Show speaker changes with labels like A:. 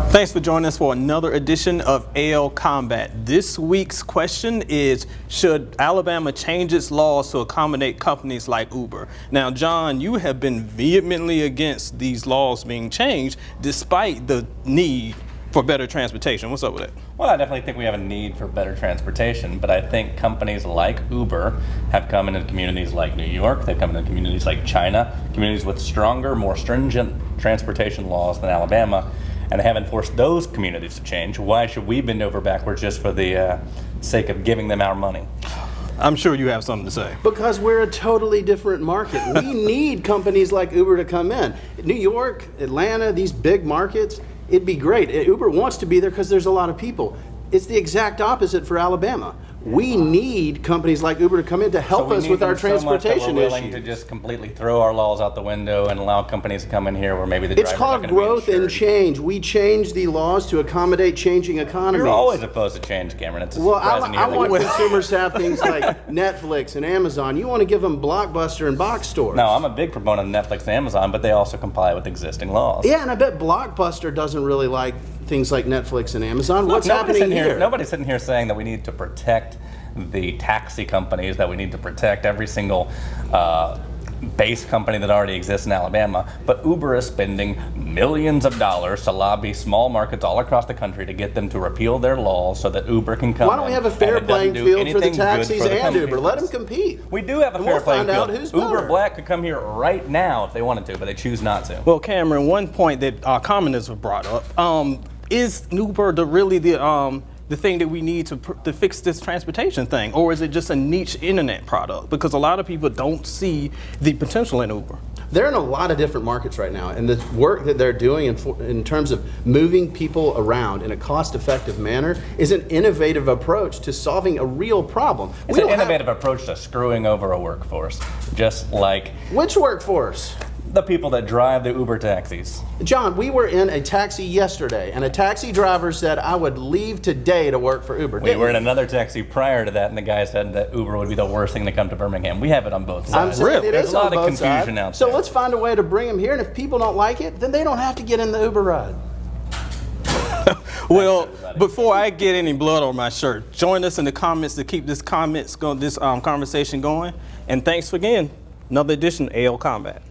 A: Thanks for joining us for another edition of AL.Combat. This week's question is, should Alabama change its laws to accommodate companies like Uber? Now, John, you have been vehemently against these laws being changed despite the need for better transportation. What's up with that?
B: Well, I definitely think we have a need for better transportation, but I think companies like Uber have come into communities like New York, they've come into communities like China, communities with stronger, more stringent transportation laws than Alabama, and they haven't forced those communities to change. Why should we bend over backwards just for the sake of giving them our money?
A: I'm sure you have something to say.
C: Because we're a totally different market. We need companies like Uber to come in. New York, Atlanta, these big markets, it'd be great. Uber wants to be there because there's a lot of people. It's the exact opposite for Alabama. We need companies like Uber to come in to help us with our transportation
B: we're willing to just completely throw our laws out the window and allow companies to come in here where maybe the drivers
C: It's called growth and change. We change the laws to accommodate changing economies.
B: You're always opposed to change, Cameron. It's
C: well, I want consumers to have things like Netflix and Amazon. You want to give them Blockbuster and box stores.
B: No, I'm a big proponent of Netflix and Amazon, but they also comply with existing laws.
C: Yeah, and I bet Blockbuster doesn't really like things like Netflix and Amazon. What's happening here?
B: Nobody's sitting here saying that we need to protect the taxi companies, that we need to protect every single base company that already exists in Alabama, but Uber is spending millions of dollars to lobby small markets all across the country to get them to repeal their laws so that Uber can come in.
C: Why don't we have a fair playing field for the taxis and Uber? Let them compete.
B: We do have a fair playing field.
C: Uber
B: better. Black could come here right now if they wanted to, but they choose not to.
A: Well, Cameron, one point that our commenters have brought up, is Uber the thing that we need to fix this transportation thing, or is it just a niche internet product? Because a lot of people don't see the potential in Uber.
C: They're in a lot of different markets right now, and the work that they're doing in terms of moving people around in a cost-effective manner is an innovative approach to solving a real problem.
B: It's an innovative approach to screwing over a workforce, just like...
C: Which workforce?
B: The people that drive the Uber taxis.
C: John, we were in a taxi yesterday, and a taxi driver said, I would leave today to work for Uber.
B: We were in another taxi prior to that, and the guy said that Uber would be the worst thing to come to Birmingham. We have it on both sides. There's a lot of confusion out there.
C: So let's find a way to bring them here, and if people don't like it, then they don't have to get in the Uber ride.
A: Well, before I get any blood on my shirt, join us in the comments to keep this conversation going. And thanks again. Another edition of AL.Combat.